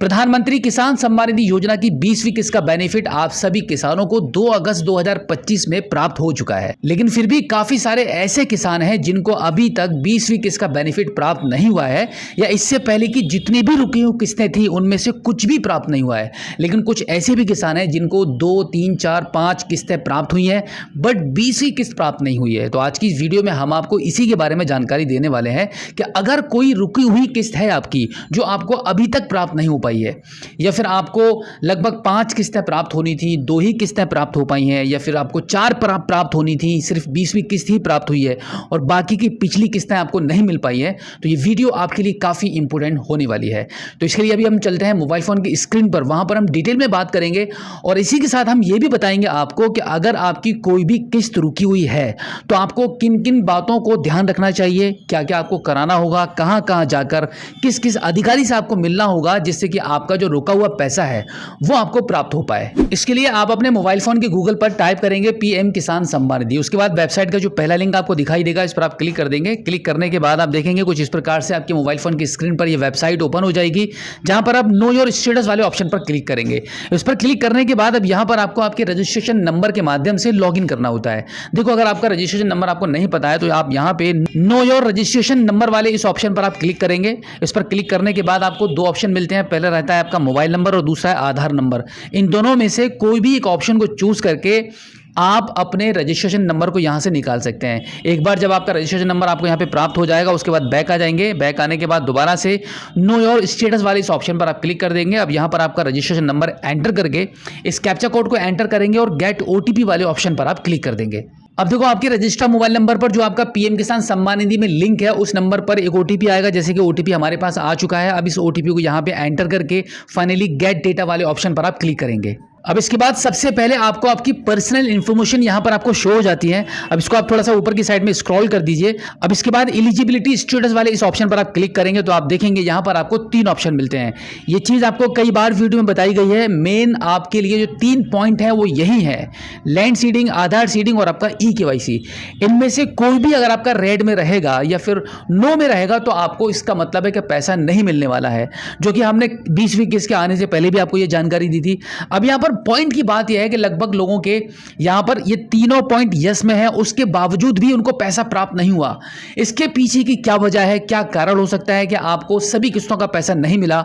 प्रधानमंत्री किसान सम्मान निधि योजना की 20वीं किस्त का बेनिफिट आप सभी किसानों को 2 अगस्त 2025 में प्राप्त हो चुका है, लेकिन फिर भी काफी सारे ऐसे किसान हैं जिनको अभी तक 20वीं किस्त का बेनिफिट प्राप्त नहीं हुआ है, या इससे पहले की जितनी भी रुकी हुई किस्तें थी उनमें से कुछ भी प्राप्त नहीं हुआ है। लेकिन कुछ ऐसे भी किसान हैं जिनको 2, 3, 4, 5 किस्तें प्राप्त हुई हैं बट 20वीं किस्त प्राप्त नहीं हुई है। तो आज की इस वीडियो में हम आपको इसी के बारे में जानकारी देने वाले हैं कि अगर कोई रुकी हुई किस्त है आपकी जो आपको अभी तक प्राप्त नहीं हो पाई है, या फिर आपको लगभग 5 किस्तें प्राप्त होनी थी, 2 ही किस्तें प्राप्त हो पाई हैं, या फिर आपको 4 प्राप्त होनी थी, सिर्फ 20वीं किस्त ही प्राप्त हुई है और बाकी की पिछली किस्तें आपको नहीं मिल पाई हैं, तो ये वीडियो आपके लिए काफ़ी इंपॉर्टेंट होने वाली है। तो इसके लिए अभी हम चलते हैं मोबाइल फ़ोन की स्क्रीन पर, वहाँ पर हम डिटेल में बात करेंगे और इसी के साथ हम ये भी बताएंगे आपको कि अगर आपकी कोई भी किस्त रुकी हुई है तो आपको किन किन बातों को ध्यान रखना चाहिए, क्या क्या आपको कराना होगा, कहाँ कहाँ जाकर किस किस अधिकारी से आपको मिलना होगा जिससे कि आपका जो रुका हुआ पैसा है वो आपको प्राप्त हो पाए। इसके लिए आप अपने मोबाइल फोन के गूगल पर टाइप करेंगे पीएम किसान सम्मान निधि। उसके बाद वेबसाइट का जो पहला लिंक आपको दिखाई देगा इस पर आप क्लिक कर देंगे। क्लिक करने के बाद आप देखेंगे कुछ इस प्रकार से आपके मोबाइल फोन की स्क्रीन पर ये वेबसाइट ओपन हो जाएगी, जहां पर आप नो योर स्टेटस वाले ऑप्शन पर क्लिक करेंगे। इस पर क्लिक करने के बाद अब यहां पर आपको आपके रजिस्ट्रेशन नंबर के माध्यम से लॉग इन करना होता है। देखो, अगर आपका रजिस्ट्रेशन नंबर आपको नहीं पता है तो आप यहां पे नो योर रजिस्ट्रेशन नंबर वाले इस ऑप्शन पर आप क्लिक करेंगे। इस पर क्लिक करने के बाद आपको 2 ऑप्शन मिलते हैं, पहला रहता है आपका मोबाइल नंबर और दूसरा है आधार नंबर। इन दोनों में से कोई भी एक ऑप्शन को चूज करके आप अपने रजिस्ट्रेशन नंबर को यहां से निकाल सकते हैं। एक बार जब आपका रजिस्ट्रेशन नंबर आपको यहां पे प्राप्त हो जाएगा उसके बाद बैक आ जाएंगे। बैक आने के बाद दोबारा से नो योर स्टेटस वाले इस ऑप्शन पर आप क्लिक कर देंगे। अब यहां पर आपका रजिस्ट्रेशन नंबर एंटर करके इस कैप्चा कोड को एंटर करेंगे और गेट ओटीपी वाले ऑप्शन पर आप क्लिक कर देंगे। अब देखो, आपके रजिस्टर्ड मोबाइल नंबर पर जो आपका पीएम किसान सम्मान निधि में लिंक है उस नंबर पर एक ओटीपी आएगा। जैसे कि ओटीपी हमारे पास आ चुका है। अब इस ओटीपी को यहाँ पे एंटर करके फाइनली गेट डेटा वाले ऑप्शन पर आप क्लिक करेंगे। अब इसके बाद सबसे पहले आपको आपकी पर्सनल इंफॉर्मेशन यहां पर आपको शो हो जाती है। अब इसको आप थोड़ा सा ऊपर की साइड में स्क्रॉल कर दीजिए। अब इसके बाद एलिजिबिलिटी स्टेटस वाले इस ऑप्शन पर आप क्लिक करेंगे तो आप देखेंगे यहां पर आपको 3 ऑप्शन मिलते हैं। ये चीज आपको कई बार वीडियो में बताई गई है। मेन आपके लिए जो 3 पॉइंट है वो यही है, लैंड सीडिंग, आधार सीडिंग और आपका ई-केवाईसी। इनमें से कोई भी अगर आपका रेड में रहेगा या फिर नो में रहेगा तो आपको इसका मतलब है कि पैसा नहीं मिलने वाला है, जो कि हमने 20वीं किस्त के आने से पहले भी आपको ये जानकारी दी थी। अब यहां पर पॉइंट की बात यह है कि लगभग लोगों के यहां पर ये तीनों पॉइंट यस में है, उसके बावजूद भी उनको पैसा प्राप्त नहीं हुआ। इसके पीछे की क्या वजह है, क्या कारण हो सकता है कि आपको सभी किस्तों का पैसा नहीं मिला?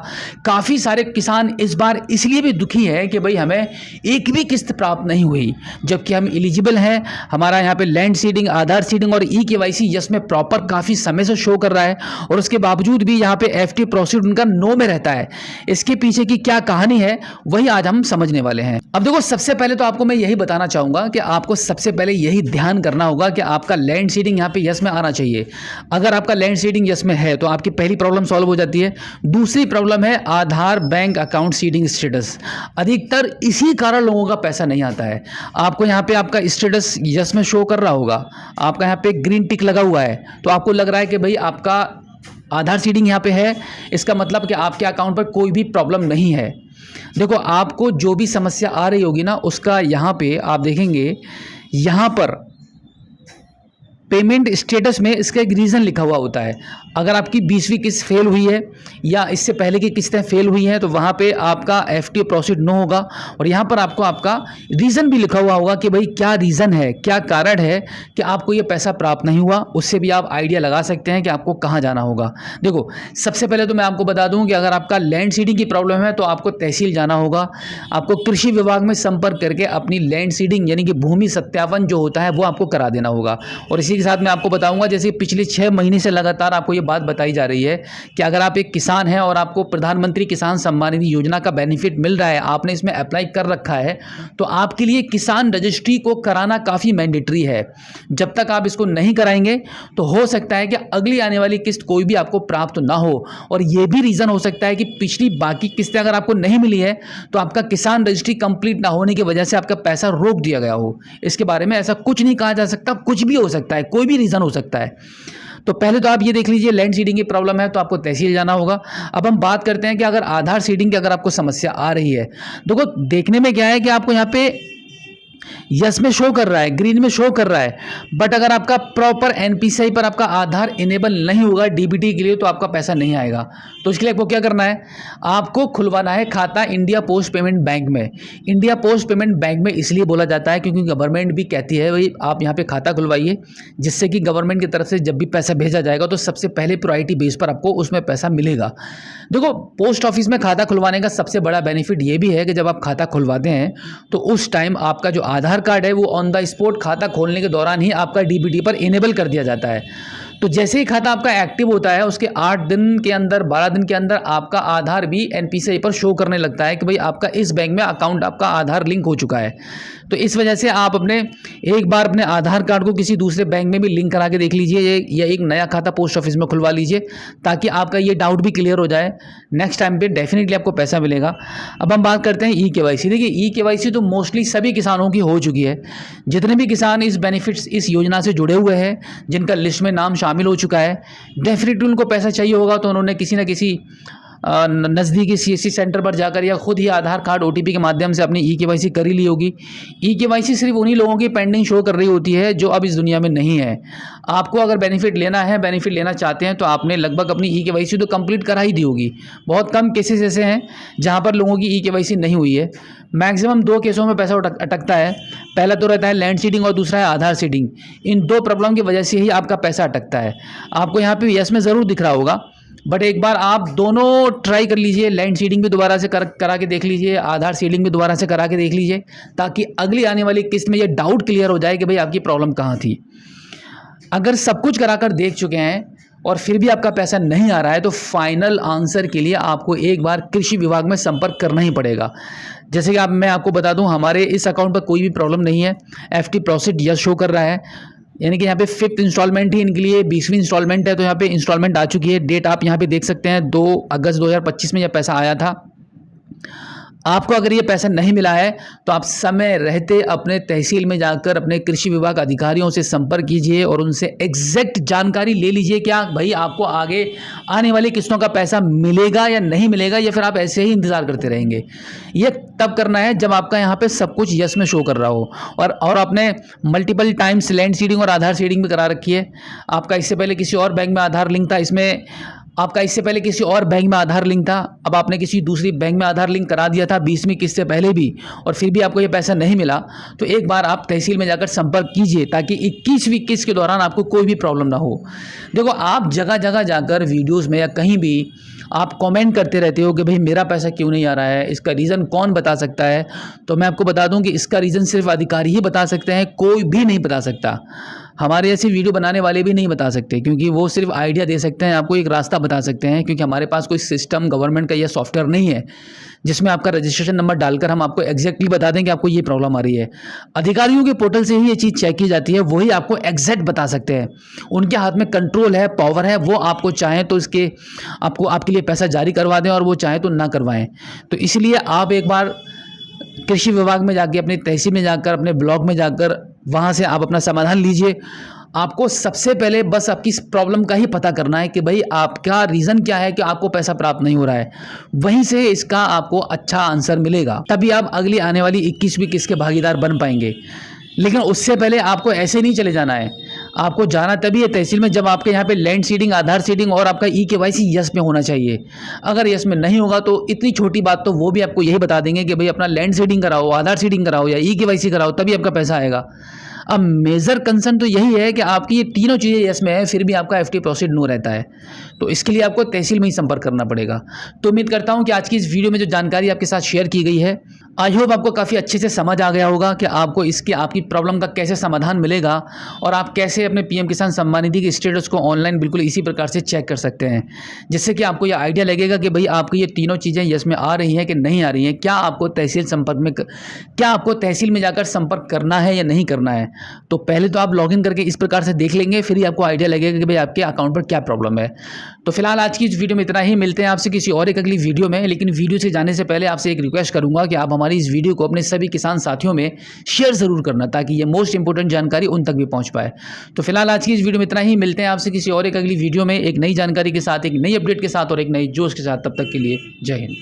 काफी सारे किसान इस बार इसलिए भी दुखी है कि भाई हमें एक भी किस्त प्राप्त नहीं हुई, जबकि हम एलिजिबल हैं। हमारा यहां पे लैंड सीडिंग, आधार सीडिंग और ई-केवाईसी यस में प्रॉपर काफी समय से शो कर रहा है और उसके बावजूद भी यहां पे एफटी प्रोसीड उनका नो में रहता है। इसके पीछे की क्या कहानी है वही आज हम समझने वाले हैं। अब देखो, सबसे पहले तो आपको मैं यही बताना चाहूंगा कि आपको सबसे पहले यही ध्यान करना होगा कि आपका लैंड सीडिंग यहां पे यस में आना चाहिए। अगर आपका लैंड सीडिंग यस में है तो आपकी पहली प्रॉब्लम सॉल्व हो जाती है। दूसरी प्रॉब्लम है आधार बैंक अकाउंट सीडिंग स्टेटस। अधिकतर इसी कारण लोगों का पैसा नहीं आता है। आपको यहां पे आपका स्टेटस यस में शो कर रहा होगा, आपका यहां पे ग्रीन टिक लगा हुआ है, तो आपको लग रहा है कि भाई आपका आधार सीडिंग यहाँ पे है, इसका मतलब कि आपके अकाउंट पर कोई भी प्रॉब्लम नहीं है। देखो, आपको जो भी समस्या आ रही होगी ना उसका यहाँ पे आप देखेंगे, यहाँ पर पेमेंट स्टेटस में इसका एक रीज़न लिखा हुआ होता है। अगर आपकी 20वीं किस्त फेल हुई है या इससे पहले की किस्तें फेल हुई हैं तो वहाँ पे आपका एफटी प्रोसीड नो होगा और यहाँ पर आपको आपका रीज़न भी लिखा हुआ होगा कि भाई क्या रीज़न है, क्या कारण है कि आपको ये पैसा प्राप्त नहीं हुआ। उससे भी आप आइडिया लगा सकते हैं कि आपको कहाँ जाना होगा। देखो, सबसे पहले तो मैं आपको बता दूँ कि अगर आपका लैंड सीडिंग की प्रॉब्लम है तो आपको तहसील जाना होगा। आपको कृषि विभाग में संपर्क करके अपनी लैंड सीडिंग यानी कि भूमि सत्यापन जो होता है वो आपको करा देना होगा। और इसी के साथ मैं आपको बताऊंगा, जैसे पिछले 6 महीने से लगातार आपको ये बात बताई जा रही है कि अगर आप एक किसान हैं और आपको प्रधानमंत्री किसान सम्मान निधि योजना का बेनिफिट मिल रहा है, आपने इसमें अप्लाई कर रखा है, तो आपके लिए किसान रजिस्ट्री को कराना काफ़ी मैंडेटरी है। जब तक आप इसको नहीं कराएंगे तो हो सकता है कि अगली आने वाली किस्त कोई भी आपको प्राप्त ना हो। और यह भी रीज़न हो सकता है कि पिछली बाकी किस्तें अगर आपको नहीं मिली है तो आपका किसान रजिस्ट्री कंप्लीट ना होने की वजह से आपका पैसा रोक दिया गया हो। इसके बारे में ऐसा कुछ नहीं कहा जा सकता, कुछ भी हो सकता है, कोई भी रीज़न हो सकता है। तो पहले तो आप ये देख लीजिए, लैंड सीडिंग की प्रॉब्लम है तो आपको तहसील जाना होगा। अब हम बात करते हैं कि अगर आधार सीडिंग की अगर आपको समस्या आ रही है, देखो देखने में क्या है कि आपको यहाँ पे यस में शो कर रहा है, ग्रीन में शो कर रहा है, बट अगर आपका प्रॉपर एनपीसीआई पर आपका आधार इनेबल नहीं होगा डीबीटी के लिए तो आपका पैसा नहीं आएगा। तो इसके लिए आपको क्या करना है, आपको खुलवाना है खाता इंडिया पोस्ट पेमेंट बैंक में। इंडिया पोस्ट पेमेंट बैंक में इसलिए बोला जाता है क्योंकि गवर्नमेंट भी कहती है भाई आप यहाँ पे खाता खुलवाइए, जिससे कि गवर्नमेंट की तरफ से जब भी पैसा भेजा जाएगा तो सबसे पहले प्रायोरिटी बेस पर आपको उसमें पैसा मिलेगा। देखो, पोस्ट ऑफिस में खाता खुलवाने का सबसे बड़ा बेनिफिट ये भी है कि जब आप खाता खुलवाते हैं तो उस टाइम आपका जो आधार कार्ड है वो ऑन द स्पॉट खाता खोलने के दौरान ही आपका डीबीटी पर इनेबल कर दिया जाता है। तो जैसे ही खाता आपका एक्टिव होता है उसके 8 दिन के अंदर 12 दिन के अंदर आपका आधार भी एनपीसीआई पर शो करने लगता है कि भाई आपका इस बैंक में अकाउंट आपका आधार लिंक हो चुका है। तो इस वजह से आप एक बार अपने आधार कार्ड को किसी दूसरे बैंक में भी लिंक करा के देख लीजिए या एक नया खाता पोस्ट ऑफिस में खुलवा लीजिए, ताकि आपका ये डाउट भी क्लियर हो जाए। नेक्स्ट टाइम पे डेफिनेटली आपको पैसा मिलेगा। अब हम बात करते हैं ई केवाईसी। देखिए, ई केवाईसी तो मोस्टली सभी किसानों की हो चुकी है। जितने भी किसान इस बेनिफिट्स इस योजना से जुड़े हुए हैं, जिनका लिस्ट में नाम शामिल हो चुका है, डेफिनेटली उनको पैसा चाहिए होगा तो उन्होंने किसी न किसी नज़दीकी सीएससी सेंटर पर जाकर या खुद ही आधार कार्ड ओटीपी के माध्यम से अपनी ई केवाईसी कर ही ली होगी। ई केवाईसी सिर्फ उन्हीं लोगों की पेंडिंग शो कर रही होती है जो अब इस दुनिया में नहीं है। आपको अगर बेनिफिट लेना है, बेनिफिट लेना चाहते हैं तो आपने लगभग अपनी ई केवाईसी तो कंप्लीट करा ही दी होगी। बहुत कम केसेस ऐसे हैं जहाँ पर लोगों की ई केवाईसी नहीं हुई है। मैक्सिमम 2 केसों में पैसा अटकता है। पहला तो रहता है लैंड सीडिंग और दूसरा है आधार सीडिंग। इन 2 प्रॉब्लम की वजह से ही आपका पैसा अटकता है। आपको यहाँ पे यस में ज़रूर दिख रहा होगा, बट एक बार आप दोनों ट्राई कर लीजिए। लैंड सीडिंग भी दोबारा से करा के देख लीजिए, आधार सीडिंग भी दोबारा से करा के देख लीजिए, ताकि अगली आने वाली किस्त में ये डाउट क्लियर हो जाए कि भाई आपकी प्रॉब्लम कहाँ थी। अगर सब कुछ कराकर देख चुके हैं और फिर भी आपका पैसा नहीं आ रहा है तो फाइनल आंसर के लिए आपको एक बार कृषि विभाग में संपर्क करना ही पड़ेगा। जैसे कि मैं आपको बता दूं, हमारे इस अकाउंट पर कोई भी प्रॉब्लम नहीं है। एफटी प्रोसीड यस शो कर रहा है, यानी कि यहाँ पे 5th इंस्टॉलमेंट ही इनके लिए 20वीं इंस्टॉलमेंट है। तो यहाँ पे इंस्टॉलमेंट आ चुकी है। डेट आप यहाँ पे देख सकते हैं, 2 अगस्त 2025 में यह पैसा आया था। आपको अगर ये पैसा नहीं मिला है तो आप समय रहते अपने तहसील में जाकर अपने कृषि विभाग अधिकारियों से संपर्क कीजिए और उनसे एग्जैक्ट जानकारी ले लीजिए क्या भाई आपको आगे आने वाली किस्तों का पैसा मिलेगा या नहीं मिलेगा, या फिर आप ऐसे ही इंतजार करते रहेंगे। ये तब करना है जब आपका यहाँ पे सब कुछ यस में शो कर रहा हो और आपने मल्टीपल टाइम्स लैंड सीडिंग और आधार सीडिंग भी करा रखी है। आपका इससे पहले किसी और बैंक में आधार लिंक था, इसमें आपका इससे पहले किसी और बैंक में आधार लिंक था, अब आपने किसी दूसरी बैंक में आधार लिंक करा दिया था 20वीं किस्त से पहले भी, और फिर भी आपको ये पैसा नहीं मिला, तो एक बार आप तहसील में जाकर संपर्क कीजिए ताकि 21वीं किस्त के दौरान आपको कोई भी प्रॉब्लम ना हो। देखो, आप जगह जगह जाकर वीडियोज़ में या कहीं भी आप कमेंट करते रहते हो कि भाई मेरा पैसा क्यों नहीं आ रहा है, इसका रीज़न कौन बता सकता है। तो मैं आपको बता दूं कि इसका रीज़न सिर्फ अधिकारी ही बता सकते हैं, कोई भी नहीं बता सकता। हमारे ऐसी वीडियो बनाने वाले भी नहीं बता सकते, क्योंकि वो सिर्फ आइडिया दे सकते हैं, आपको एक रास्ता बता सकते हैं, क्योंकि हमारे पास कोई सिस्टम गवर्नमेंट का यह सॉफ्टवेयर नहीं है जिसमें आपका रजिस्ट्रेशन नंबर डालकर हम आपको एग्जैक्टली बता दें कि आपको ये प्रॉब्लम आ रही है। अधिकारियों के पोर्टल से ही ये चीज़ चेक की जाती है, वही आपको एग्जैक्ट बता सकते हैं। उनके हाथ में कंट्रोल है, पावर है, वो आपको चाहें तो इसके आपको आपके लिए पैसा जारी करवा दें और वो चाहें तो ना करवाएं। तो इसलिए आप एक बार कृषि विभाग में जाके, अपने तहसील में जाकर, अपने ब्लॉक में जाकर वहाँ से आप अपना समाधान लीजिए। आपको सबसे पहले बस आपकी इस प्रॉब्लम का ही पता करना है कि भाई आपका रीज़न क्या है कि आपको पैसा प्राप्त नहीं हो रहा है। वहीं से इसका आपको अच्छा आंसर मिलेगा, तभी आप अगली आने वाली 21वीं किस्त के भागीदार बन पाएंगे। लेकिन उससे पहले आपको ऐसे नहीं चले जाना है। आपको जाना तभी है तहसील में जब आपके यहाँ पे लैंड सीडिंग, आधार सीडिंग और आपका ई केवाईसी यस में होना चाहिए। अगर यस में नहीं होगा तो इतनी छोटी बात तो वो भी आपको यही बता देंगे कि भाई अपना लैंड सीडिंग कराओ, आधार सीडिंग कराओ या ई केवाईसी कराओ, तभी आपका पैसा आएगा। अब मेजर कंसर्न तो यही है कि आपकी ये तीनों चीज़ें यस में है, फिर भी आपका एफटी प्रोसीड नो रहता है। तो इसके लिए आपको तहसील में ही संपर्क करना पड़ेगा। तो उम्मीद करता हूं कि आज की इस वीडियो में जो जानकारी आपके साथ शेयर की गई है, आई होप आपको काफ़ी अच्छे से समझ आ गया होगा कि आपको आपकी प्रॉब्लम का कैसे समाधान मिलेगा और आप कैसे अपने पीएम किसान सम्मान निधि के स्टेटस को ऑनलाइन बिल्कुल इसी प्रकार से चेक कर सकते हैं, जिससे कि आपको ये आइडिया लगेगा कि भाई आपको ये तीनों चीज़ें यस में आ रही हैं कि नहीं आ रही हैं। क्या आपको तहसील में जाकर संपर्क करना है या नहीं करना है। तो पहले तो आप लॉगिन करके इस प्रकार से देख लेंगे, फिर ही आपको आइडिया लगेगा कि भाई आपके अकाउंट पर क्या प्रॉब्लम है। तो फिलहाल आज की इस वीडियो में इतना ही। मिलते हैं आपसे किसी और एक अगली वीडियो में। लेकिन वीडियो से जाने से पहले आपसे एक रिक्वेस्ट करूंगा कि आप हमारी इस वीडियो को अपने सभी किसान साथियों में शेयर जरूर करना, ताकि ये मोस्ट इंपोर्टेंट जानकारी उन तक भी पहुंच पाए। तो फिलहाल आज की इस वीडियो में इतना ही। मिलते हैं आपसे किसी और एक अगली वीडियो में, एक नई जानकारी के साथ, एक नई अपडेट के साथ और एक नई जोश के साथ। तब तक के लिए जय हिंद।